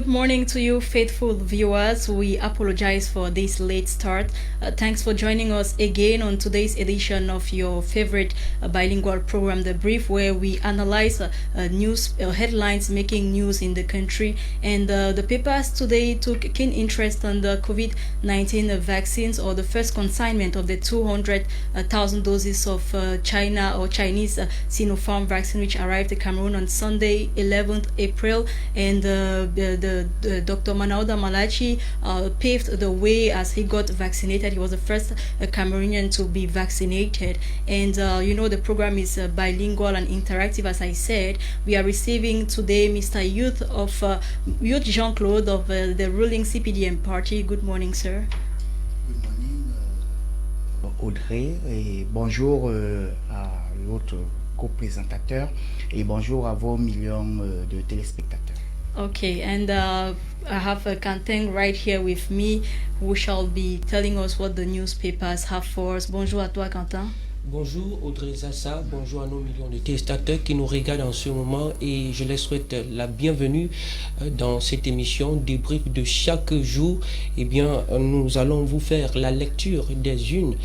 good morning to you, faithful viewers. We apologize for this late start. Thanks for joining us again on today's edition of your favorite bilingual program, The Brief, where we analyze news headlines making news in the country. And the papers today took keen interest on the COVID-19 vaccines, or the first consignment of the 200,000 doses of China or Chinese Sinopharm vaccine, which arrived in Cameroon on Sunday, 11th April. And Dr. Manawuda Malachi paved the way as he got vaccinated. He was the first Cameroonian to be vaccinated. And the program is bilingual and interactive. As I said, we are receiving today Mr. Youth Jean-Claude of the ruling CPDM party. Good morning, sir. Good morning, Audrey, et bonjour à l'autre co-présentateur, et bonjour à vos millions de téléspectateurs. Okay, and I have Quentin right here with me, who shall be telling us what the newspapers have for us. Bonjour à toi, Quentin. Bonjour Audrey Zassa, bonjour à nos millions de téléspectateurs qui nous regardent en ce moment, et je les souhaite la bienvenue dans cette émission débrief de chaque jour. Eh bien, nous allons vous faire la lecture des unes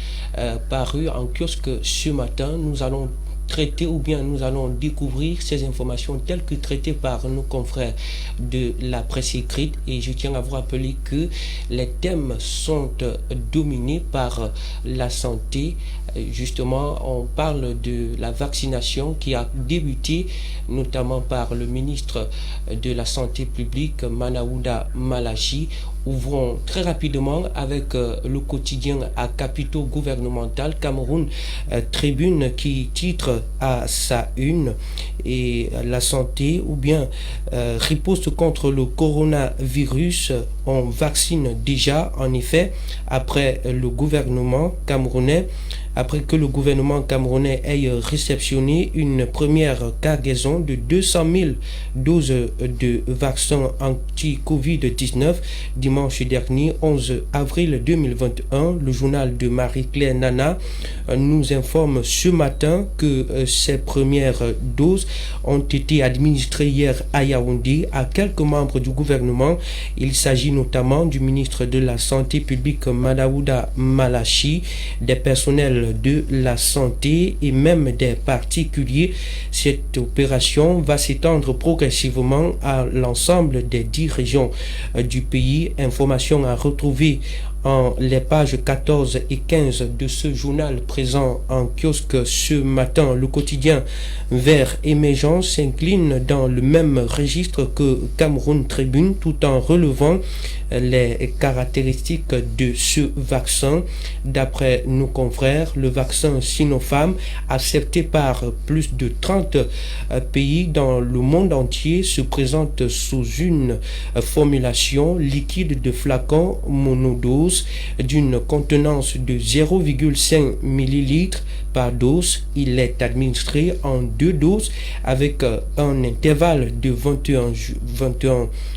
parues en kiosque ce matin. Nous allons traiter, ou bien nous allons découvrir ces informations telles que traitées par nos confrères de la presse écrite. Et je tiens à vous rappeler que les thèmes sont dominés par la santé. Justement, on parle de la vaccination qui a débuté notamment par le ministre de la Santé publique, Manawuda Malachi. Ouvrons très rapidement avec le quotidien à capitaux gouvernemental, Cameroun Tribune, qui titre à sa une et la santé, ou bien riposte contre le coronavirus. On vaccine déjà, en effet, après que le gouvernement camerounais ait réceptionné une première cargaison de 200 000 doses de vaccins anti-Covid-19 dimanche dernier, 11 avril 2021. Le journal de Marie-Claire Nana nous informe ce matin que ces premières doses ont été administrées hier à Yaoundé à quelques membres du gouvernement. Il s'agit notamment du ministre de la Santé publique, Manawuda Malachi, des personnels de la santé et même des particuliers. Cette opération va s'étendre progressivement à l'ensemble des 10 régions du pays. Information à retrouver en les pages 14 et 15 de ce journal présent en kiosque ce matin. Le quotidien Vert Émergence s'incline dans le même registre que Cameroun Tribune, tout en relevant les caractéristiques de ce vaccin. D'après nos confrères, le vaccin Sinopharm, accepté par plus de 30 pays dans le monde entier, se présente sous une formulation liquide de flacon monodose d'une contenance de 0,5 ml par dose. Il est administré en 2 doses avec un intervalle de 21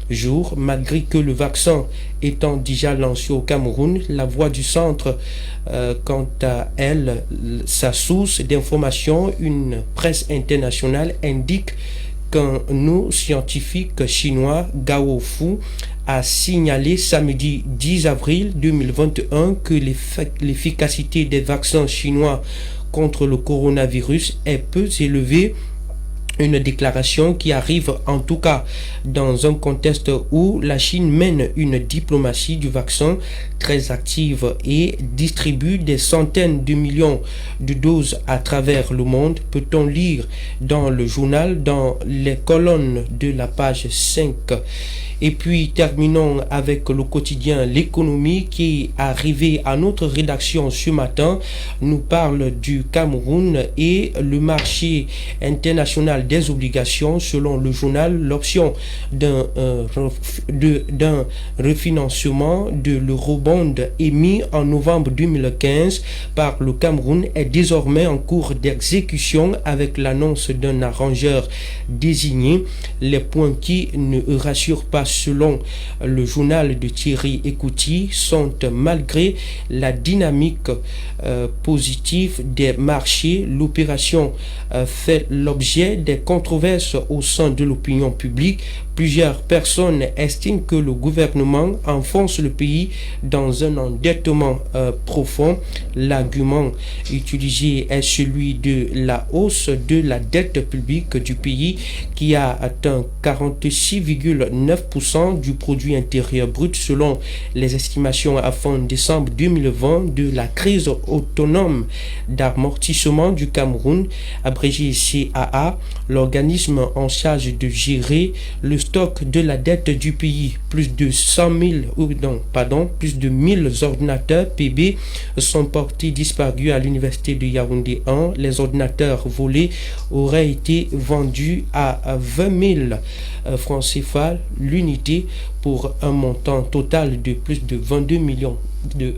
jours. Malgré que le vaccin étant déjà lancé au Cameroun, la Voix du Centre, quant à elle, sa source d'information, une presse internationale, indique qu'un scientifique chinois, Gao Fu, a signalé samedi 10 avril 2021 que l'efficacité des vaccins chinois contre le coronavirus est peu élevée. Une déclaration qui arrive en tout cas dans un contexte où la Chine mène une diplomatie du vaccin très active et distribue des centaines de millions de doses à travers le monde, peut-on lire dans le journal, dans les colonnes de la page 5. Et puis terminons avec le quotidien L'économie, qui est arrivé à notre rédaction ce matin, nous parle du Cameroun et le marché international des obligations. Selon le journal, l'option d'un refinancement de l'eurobond émis en novembre 2015 par le Cameroun est désormais en cours d'exécution avec l'annonce d'un arrangeur désigné. Les points qui ne rassurent pas, selon le journal de Thierry Écouty, sont malgré la dynamique positive des marchés. L'opération fait l'objet des controverses au sein de l'opinion publique. Plusieurs personnes estiment que le gouvernement enfonce le pays dans un endettement profond. L'argument utilisé est celui de la hausse de la dette publique du pays qui a atteint 46,9% du produit intérieur brut selon les estimations à fin décembre 2020 de la crise autonome d'amortissement du Cameroun, abrégé CAA, l'organisme en charge de gérer le stock de la dette du pays. Plus de 1000 ordinateurs PB sont portés disparus à l'université de Yaoundé 1. Les ordinateurs volés auraient été vendus à 20 000 francs CFA l'unité pour un montant total de plus de 22 millions de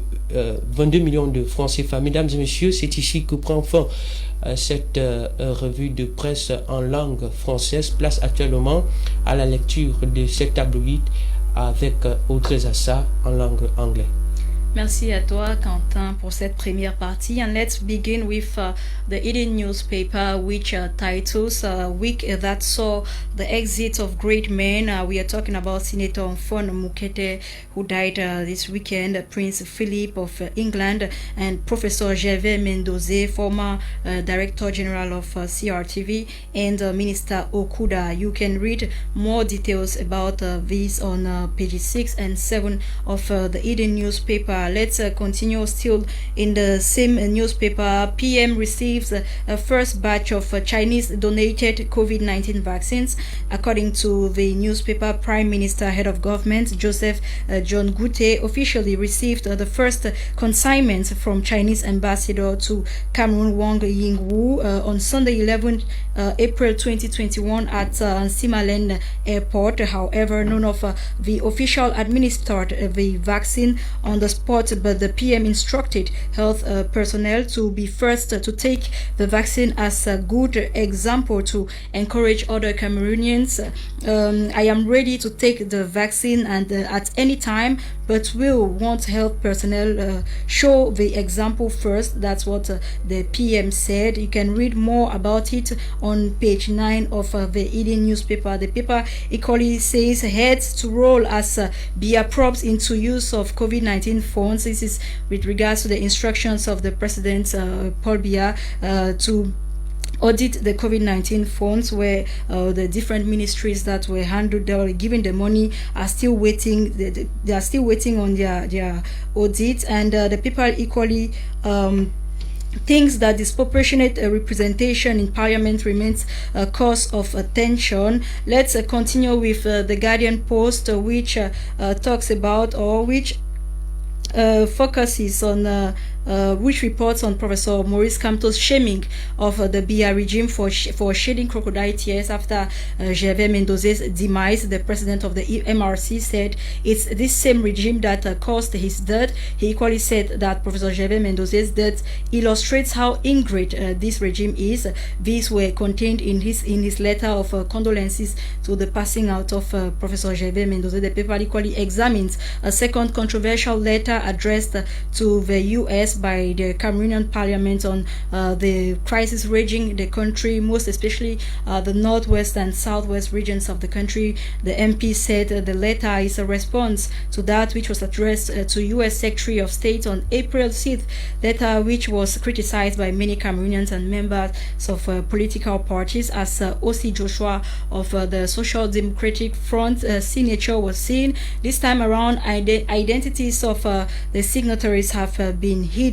francs CFA. Mesdames et messieurs, c'est ici que prend fin cette revue de presse en langue française. Place actuellement à la lecture de cette tabloïd avec Audrey Zassa en langue anglaise. Merci à toi, Quentin, pour cette première partie. And let's begin with the Eden newspaper, which titles Week That Saw the Exit of Great Men. We are talking about Senator Mfon Mukete, who died this weekend, Prince Philip of England, and Professor Gervais Mendoze, former Director General of CRTV, and Minister Okuda. You can read more details about this on pages 6 and 7 of the Eden newspaper. Let's continue still in the same newspaper. PM receives a first batch of Chinese donated COVID-19 vaccines. According to the newspaper, Prime Minister, Head of Government Joseph John Gute officially received the first consignment from Chinese Ambassador to Cameroon Wang Yingwu on Sunday 11 April 2021 at Simalen Airport. However, none of the official administered the vaccine on the spot, but the PM instructed health personnel to be first to take the vaccine as a good example to encourage other Cameroonians. I am ready to take the vaccine and at any time, but will want health personnel show the example first. That's what the PM said. You can read more about it on page 9 of the Eden newspaper. The paper equally says heads to roll as BIA probes into use of COVID-19 funds. This is with regards to the instructions of the President Paul Biya to audit the COVID-19 funds, where the different ministries that were handled, they were given the money, are still waiting. They are still waiting on their audit, and the people equally thinks that disproportionate representation in parliament remains a cause of attention. Let's continue with the Guardian Post, which talks about, or which focuses on which reports on Professor Maurice Kamto's shaming of the BIA regime for shedding crocodile tears after Gervais Mendoze's demise. The president of the MRC said it's this same regime that caused his death. He equally said that Professor Gervais Mendoze's death illustrates how ingrate this regime is. These were contained in his letter of condolences to the passing out of Professor Gervais Mendoze. The paper equally examines a second controversial letter addressed to the U.S. by the Cameroonian Parliament on the crisis raging the country, most especially the northwest and southwest regions of the country. The MP said the letter is a response to that which was addressed to U.S. Secretary of State on April 6th, letter which was criticized by many Cameroonians and members of political parties, as O.C. Joshua of the Social Democratic Front signature was seen. This time around, identities of the signatories have been hidden.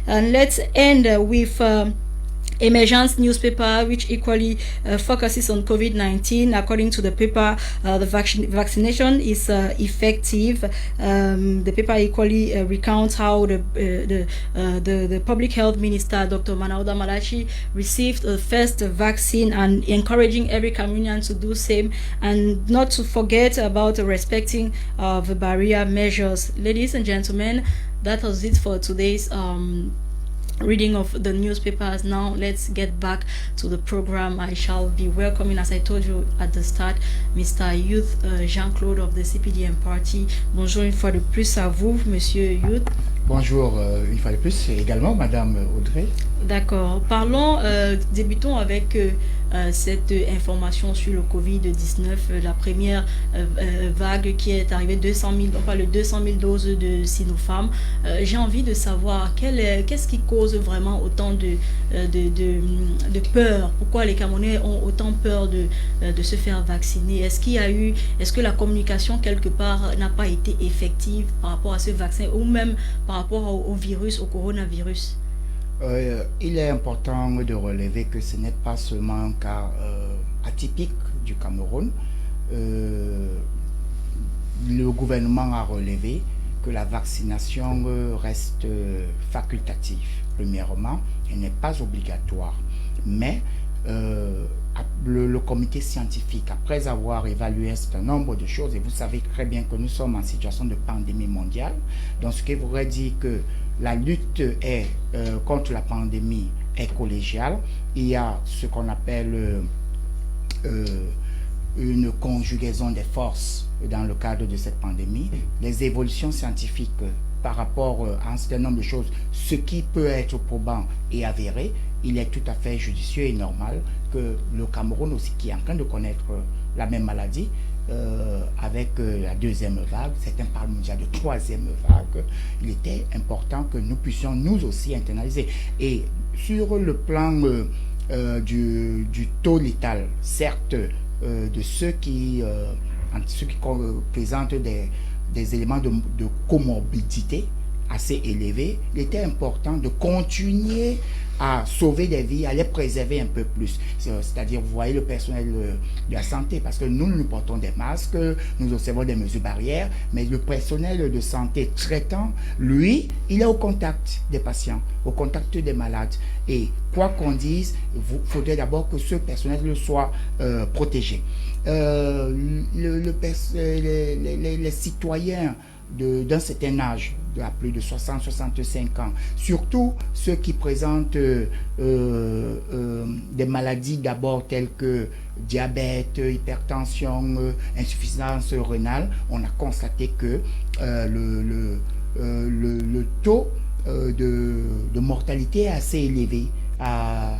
And let's end with Emergence newspaper, which equally focuses on COVID-19. According to the paper, the vaccination is effective. The paper equally recounts how the public health minister, Dr. Manauda Malachi, received the first vaccine, and encouraging every Cameroonian to do same and not to forget about respecting the barrier measures. Ladies and gentlemen, that was it for today's reading of the newspapers. Now let's get back to the program. I shall be welcoming, as I told you at the start, Mr. Youth Jean-Claude of the CPDM party. Bonjour une fois de plus à vous, Monsieur Youth. Bonjour une fois de plus, et également Madame Audrey. D'accord. Parlons, débutons avec cette information sur le Covid-19, la première vague qui est arrivée, 200 000, on parle de 200 000 doses de Sinopharm. J'ai envie de savoir qu'est-ce qui cause vraiment autant de peur. Pourquoi les Camerounais ont autant peur de se faire vacciner? Est-ce que la communication quelque part n'a pas été effective par rapport à ce vaccin ou même par rapport au virus, au coronavirus? Il est important de relever que ce n'est pas seulement un cas atypique du Cameroun. Le gouvernement a relevé que la vaccination reste facultative. Premièrement, elle n'est pas obligatoire. Mais le comité scientifique, après avoir évalué un certain nombre de choses, et vous savez très bien que nous sommes en situation de pandémie mondiale, donc ce qui voudrait dire que la lutte contre la pandémie est collégiale. Il y a ce qu'on appelle une conjugaison des forces dans le cadre de cette pandémie. Les évolutions scientifiques par rapport à un certain nombre de choses, ce qui peut être probant et avéré, il est tout à fait judicieux et normal que le Cameroun aussi, qui est en train de connaître la même maladie, avec la deuxième vague, certains parlent déjà de troisième vague, il était important que nous puissions nous aussi internaliser. Et sur le plan du taux létal, certes, de ceux qui présentent des éléments de comorbidité assez élevés, il était important de continuer à sauver des vies, à les préserver un peu plus. C'est-à-dire, vous voyez le personnel de la santé, parce que nous portons des masques, nous observons des mesures barrières, mais le personnel de santé traitant, lui, il est au contact des patients, au contact des malades. Et quoi qu'on dise, il faudrait d'abord que ce personnel soit protégé. Les citoyens d'un certain âge, à plus de 60-65 ans, surtout ceux qui présentent des maladies d'abord telles que diabète, hypertension, insuffisance rénale, on a constaté que le taux de mortalité est assez élevé à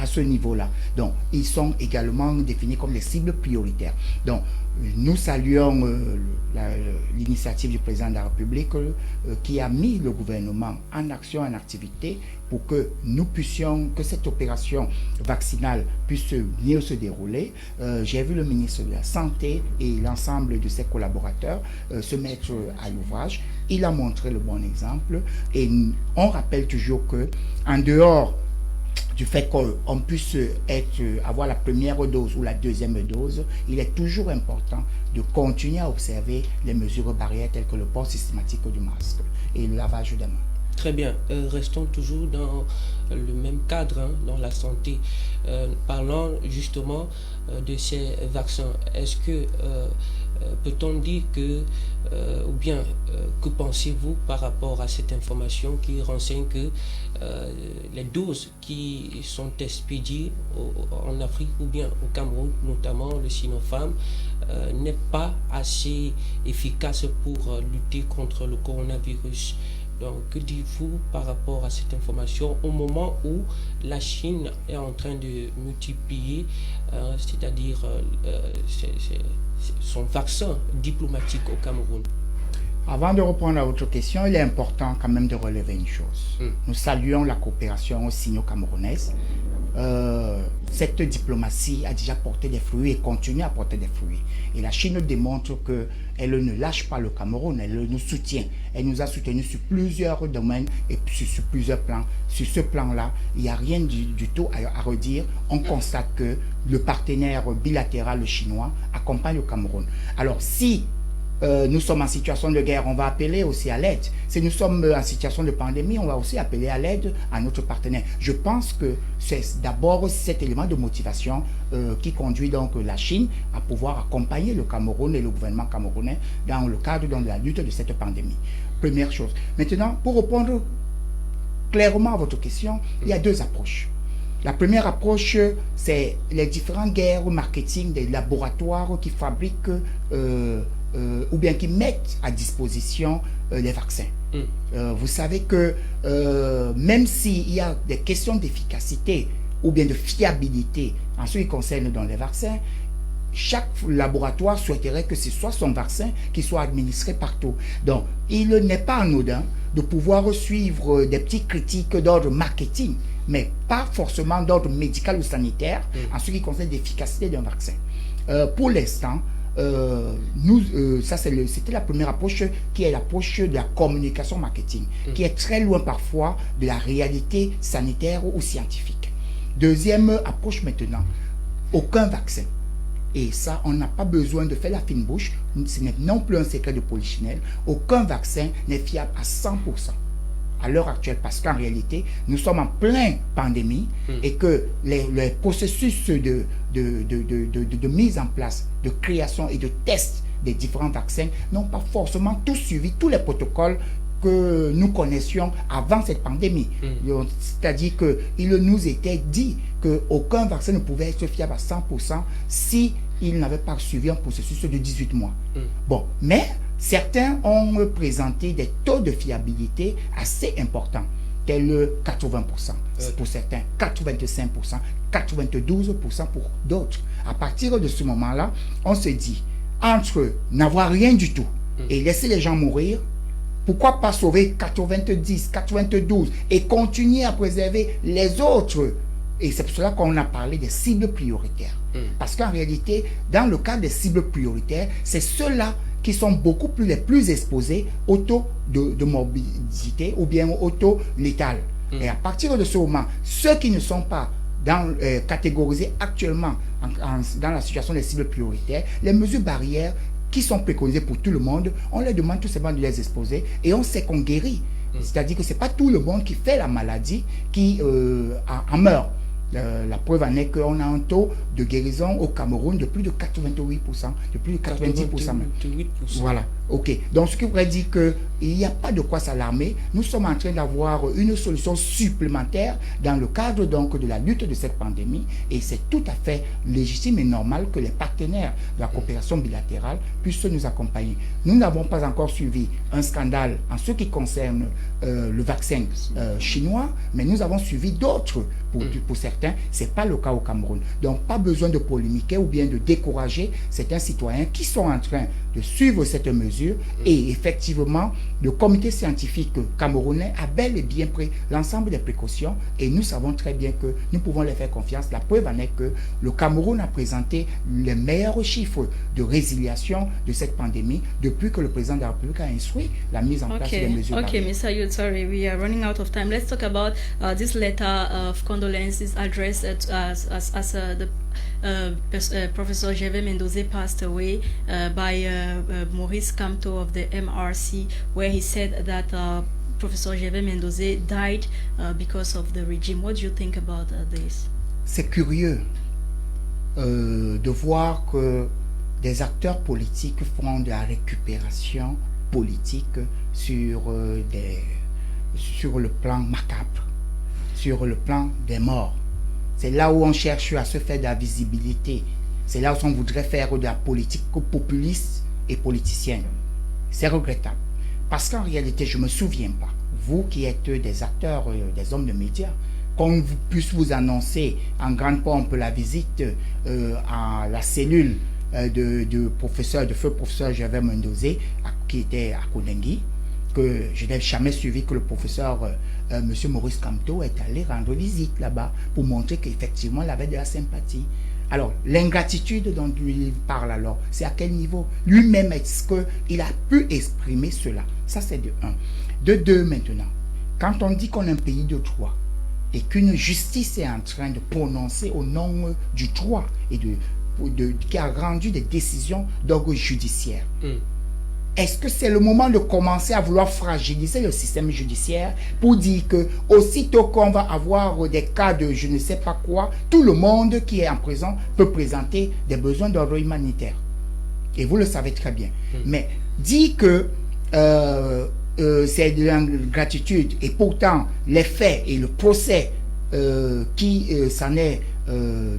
ce niveau-là. Donc, ils sont également définis comme des cibles prioritaires. Donc, nous saluons l'initiative du président de la République qui a mis le gouvernement en action, en activité pour que nous puissions, que cette opération vaccinale puisse mieux se dérouler. J'ai vu le ministre de la Santé et l'ensemble de ses collaborateurs se mettre à l'ouvrage. Il a montré le bon exemple et on rappelle toujours que en dehors du fait qu'on puisse avoir la première dose ou la deuxième dose, il est toujours important de continuer à observer les mesures barrières telles que le port systématique du masque et le lavage des mains. Très bien, restons toujours dans le même cadre, dans la santé. Parlons justement de ces vaccins. Est-ce que peut-on dire que, ou bien que pensez-vous par rapport à cette information qui renseigne que les doses qui sont expédiées en Afrique ou bien au Cameroun, notamment le Sinopharm, n'est pas assez efficace pour lutter contre le coronavirus? Donc, que dites-vous par rapport à cette information au moment où la Chine est en train de multiplier, c'est-à-dire son vaccin diplomatique au Cameroun? Avant de reprendre à votre question, il est important quand même de relever une chose. Nous saluons la coopération sino-camerounaise. Cette diplomatie a déjà porté des fruits et continue à porter des fruits. Et la Chine démontre qu'elle ne lâche pas le Cameroun, elle nous soutient. Elle nous a soutenus sur plusieurs domaines et sur plusieurs plans. Sur ce plan-là, il n'y a rien du tout à redire. On constate que le partenaire bilatéral chinois accompagne le Cameroun. Alors si nous sommes en situation de guerre, on va appeler aussi à l'aide. Si nous sommes en situation de pandémie, on va aussi appeler à l'aide à notre partenaire. Je pense que c'est d'abord cet élément de motivation qui conduit donc la Chine à pouvoir accompagner le Cameroun et le gouvernement camerounais dans le cadre de la lutte de cette pandémie. Première chose. Maintenant, pour répondre clairement à votre question, il y a deux approches. La première approche, c'est les différentes guerres marketing des laboratoires qui fabriquent ou bien qui mettent à disposition les vaccins. Vous savez que même s'il y a des questions d'efficacité ou bien de fiabilité en ce qui concerne dans les vaccins, chaque laboratoire souhaiterait que ce soit son vaccin qui soit administré partout. Donc, il n'est pas anodin de pouvoir suivre des petites critiques d'ordre marketing, mais pas forcément d'ordre médical ou sanitaire en ce qui concerne l'efficacité d'un vaccin. Pour l'instant, c'était la première approche, qui est l'approche de la communication marketing, qui est très loin parfois de la réalité sanitaire ou scientifique. Deuxième approche maintenant, aucun vaccin. Et ça, on n'a pas besoin de faire la fine bouche. Ce n'est non plus un secret de polichinelle. Aucun vaccin n'est fiable à 100% à l'heure actuelle, parce qu'en réalité, nous sommes en pleine pandémie et que les processus de mise en place, de création et de test des différents vaccins n'ont pas forcément tous suivi tous les protocoles que nous connaissions avant cette pandémie. C'est-à-dire qu'il nous était dit qu'aucun vaccin ne pouvait être fiable à 100% si il n'avait pas suivi un processus de 18 mois. Bon, mais certains ont présenté des taux de fiabilité assez importants, tels 80% pour certains, 85%, 92% pour d'autres. À partir de ce moment-là, on se dit, entre n'avoir rien du tout et laisser les gens mourir, pourquoi pas sauver 90, 92 et continuer à préserver les autres? Et c'est pour cela qu'on a parlé des cibles prioritaires. Parce qu'en réalité, dans le cas des cibles prioritaires, c'est ceux-là qui sont les plus exposés au taux de morbidité ou bien au taux létal. Et à partir de ce moment, ceux qui ne sont pas catégorisés actuellement dans la situation des cibles prioritaires, les mesures barrières qui sont préconisées pour tout le monde, on leur demande tout simplement de les exposer et on sait qu'on guérit. C'est-à-dire que ce n'est pas tout le monde qui fait la maladie qui en meurt. La preuve en est qu'on a un taux de guérison au Cameroun de plus de 88%, de plus de 90% même. Voilà, ok. Donc ce qui pourrait dire qu'il n'y a pas de quoi s'alarmer. Nous sommes en train d'avoir une solution supplémentaire dans le cadre donc de la lutte de cette pandémie, et c'est tout à fait légitime et normal que les partenaires de la coopération bilatérale puissent nous accompagner. Nous n'avons pas encore suivi un scandale en ce qui concerne le vaccin chinois, mais nous avons suivi d'autres pour certains. Ce n'est pas le cas au Cameroun. Donc, pas besoin de polémiquer ou bien de décourager certains citoyens qui sont en train de suivre cette mesure. Et effectivement, le comité scientifique camerounais a bel et bien pris l'ensemble des précautions et nous savons très bien que nous pouvons les faire confiance. La preuve en est que le Cameroun a présenté les meilleurs chiffres de résiliation de cette pandémie depuis que le président de la République a instruit la mise en place des mesures. Okay, Mr. Ayud, sorry, we are running out of time. Let's talk about this letter of condolences addressed Professor Gervais Mendoza passed away by Maurice Kamto of the MRC, where he said that Professor Gervais Mendoza died because of the regime. What do you think about this? C'est curieux de voir que des acteurs politiques font de la récupération politique sur le plan macabre, sur le plan des morts. C'est là où on cherche à se faire de la visibilité. C'est là où on voudrait faire de la politique populiste et politicienne. C'est regrettable. Parce qu'en réalité, je ne me souviens pas, vous qui êtes des acteurs, des hommes de médias, qu'on puisse vous annoncer en grande pompe la visite à la cellule de feu professeur Gervais Mendoza, qui était à Koudengi, que je n'ai jamais suivi que le professeur M. Maurice Kamto est allé rendre visite là-bas pour montrer qu'effectivement il avait de la sympathie. Alors, l'ingratitude dont il parle alors, c'est à quel niveau? Lui-même, est-ce qu'il a pu exprimer cela? Ça, c'est de un. De deux, maintenant, quand on dit qu'on est un pays de droit et qu'une justice est en train de prononcer au nom du droit et qui a rendu des décisions d'ordre judiciaire, est-ce que c'est le moment de commencer à vouloir fragiliser le système judiciaire pour dire que aussitôt qu'on va avoir des cas de je ne sais pas quoi, tout le monde qui est en prison peut présenter des besoins d'ordre humanitaire? Et vous le savez très bien. Mais dire que c'est de l'ingratitude et pourtant les faits et le procès qui s'en est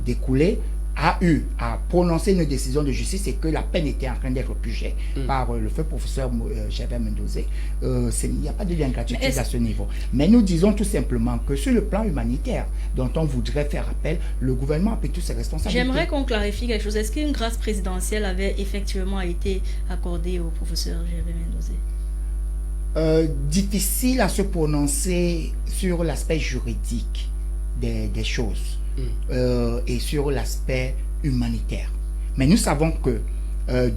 découlé a eu à prononcer une décision de justice et que la peine était en train d'être purgée par le feu professeur Gervais Mendozé, il n'y a pas de lien d'ingratitude à ce niveau. Mais nous disons tout simplement que sur le plan humanitaire dont on voudrait faire appel, le gouvernement a pris toutes ses responsabilités. J'aimerais qu'on clarifie quelque chose. Est-ce qu'une grâce présidentielle avait effectivement été accordée au professeur Gervais Mendozé? Difficile à se prononcer sur l'aspect juridique des choses. Et sur l'aspect humanitaire. Mais nous savons que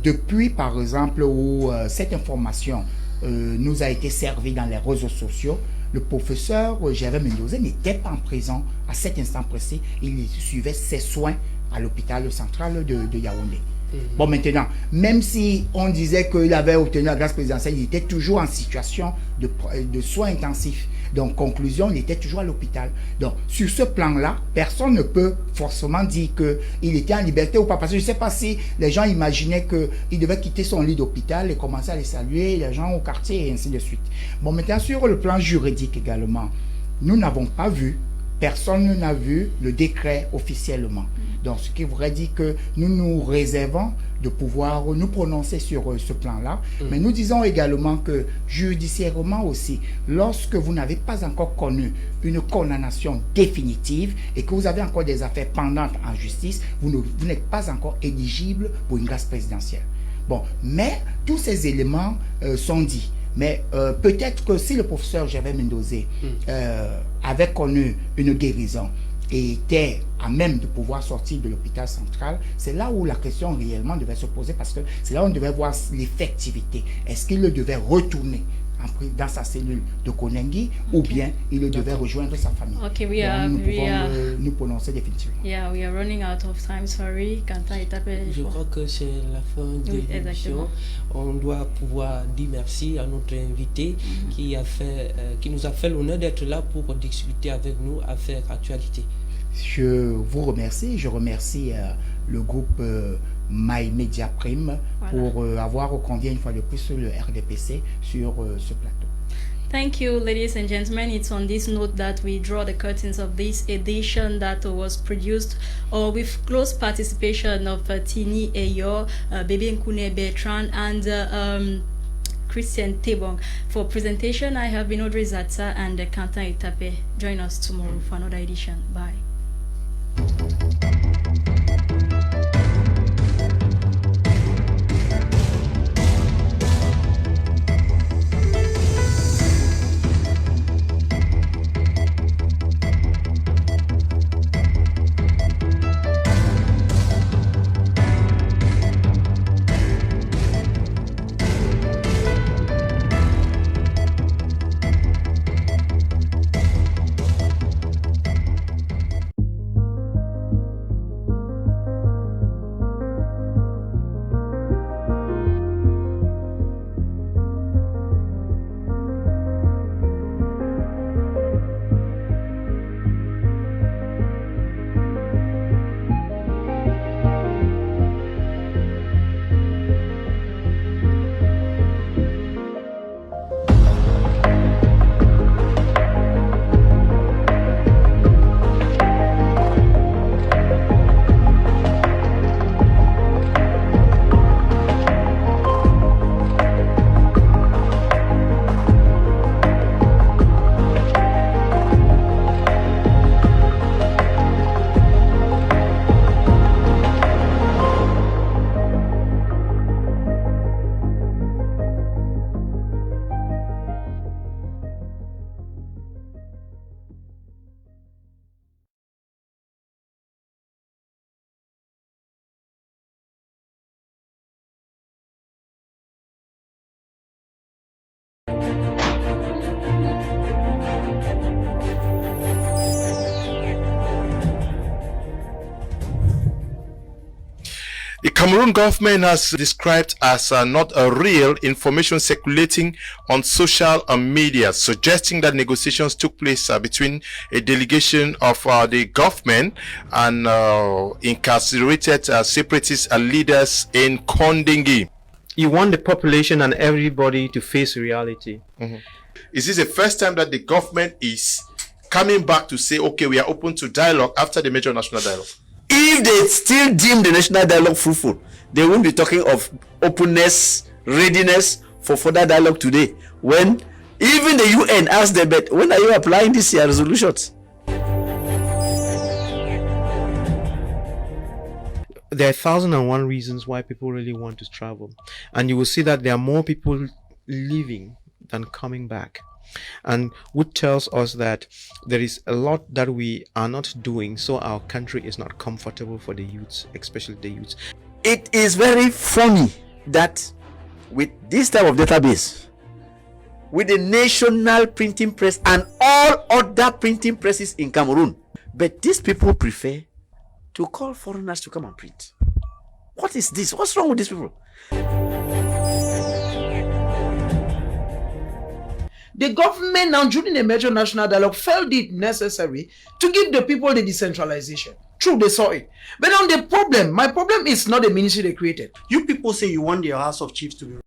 depuis, par exemple, où cette information nous a été servie dans les réseaux sociaux, le professeur Gervais Mendozé n'était pas en prison à cet instant précis. Il suivait ses soins à l'hôpital central de Yaoundé. Bon, maintenant, même si on disait qu'il avait obtenu la grâce présidentielle, il était toujours en situation de soins intensifs. Donc, conclusion, il était toujours à l'hôpital. Donc, sur ce plan-là, personne ne peut forcément dire qu'il était en liberté ou pas. Parce que je ne sais pas si les gens imaginaient qu'il devait quitter son lit d'hôpital et commencer à les saluer, les gens au quartier et ainsi de suite. Bon, maintenant, sur le plan juridique également, nous n'avons pas vu, personne n'a vu le décret officiellement. Donc, ce qui voudrait dire que nous nous réservons de pouvoir nous prononcer sur ce plan-là. Mais nous disons également que judiciairement aussi, lorsque vous n'avez pas encore connu une condamnation définitive et que vous avez encore des affaires pendantes en justice, vous n'êtes pas encore éligible pour une grâce présidentielle. Bon, mais tous ces éléments sont dits. Mais peut-être que si le professeur Gervais Mendozé avait connu une guérison et était à même de pouvoir sortir de l'hôpital central, c'est là où la question réellement devait se poser, parce que c'est là où on devait voir l'effectivité. Est-ce qu'il devait retourner dans sa cellule de Konengi ou bien il devait rejoindre sa famille? Okay, nous pouvons nous prononcer définitivement. Yeah, we are running out of time, sorry. Je crois que c'est la fin de l'émission. On doit pouvoir dire merci à notre invité qui nous a fait l'honneur d'être là pour discuter avec nous, affaires actualité. Je vous remercie. Je remercie le groupe My Media Prime pour avoir convié une fois de plus le RDPC sur ce plateau. Thank you, ladies and gentlemen. It's on this note that we draw the curtains of this edition that was produced with close participation of Tini Eyo, Bebe Nkune Bertrand, and Christian Tebong. For presentation, I have been Audrey Zatsa and Quentin Itape. Join us tomorrow for another edition. Bye. The Cameroon government has described as not a real information circulating on social media, suggesting that negotiations took place between a delegation of the government and incarcerated separatist leaders in Kondingi. You want the population and everybody to face reality. Is this the first time that the government is coming back to say, okay, we are open to dialogue after the major national dialogue? If they still deem the national dialogue fruitful, they won't be talking of openness, readiness for further dialogue today. When even the UN asked them, but when are you applying these resolutions? There are 1,001 reasons why people really want to travel, and you will see that there are more people leaving than coming back, and which tells us that there is a lot that we are not doing, so our country is not comfortable for the youths, especially the youths. It is very funny that with this type of database, with the national printing press and all other printing presses in Cameroon, but these people prefer to call foreigners to come and print. What is this? What's wrong with these people? The government now, during the major national dialogue, felt it necessary to give the people the decentralization. True, they saw it. But on the problem, my problem is not the ministry they created. You people say you want your House of Chiefs to be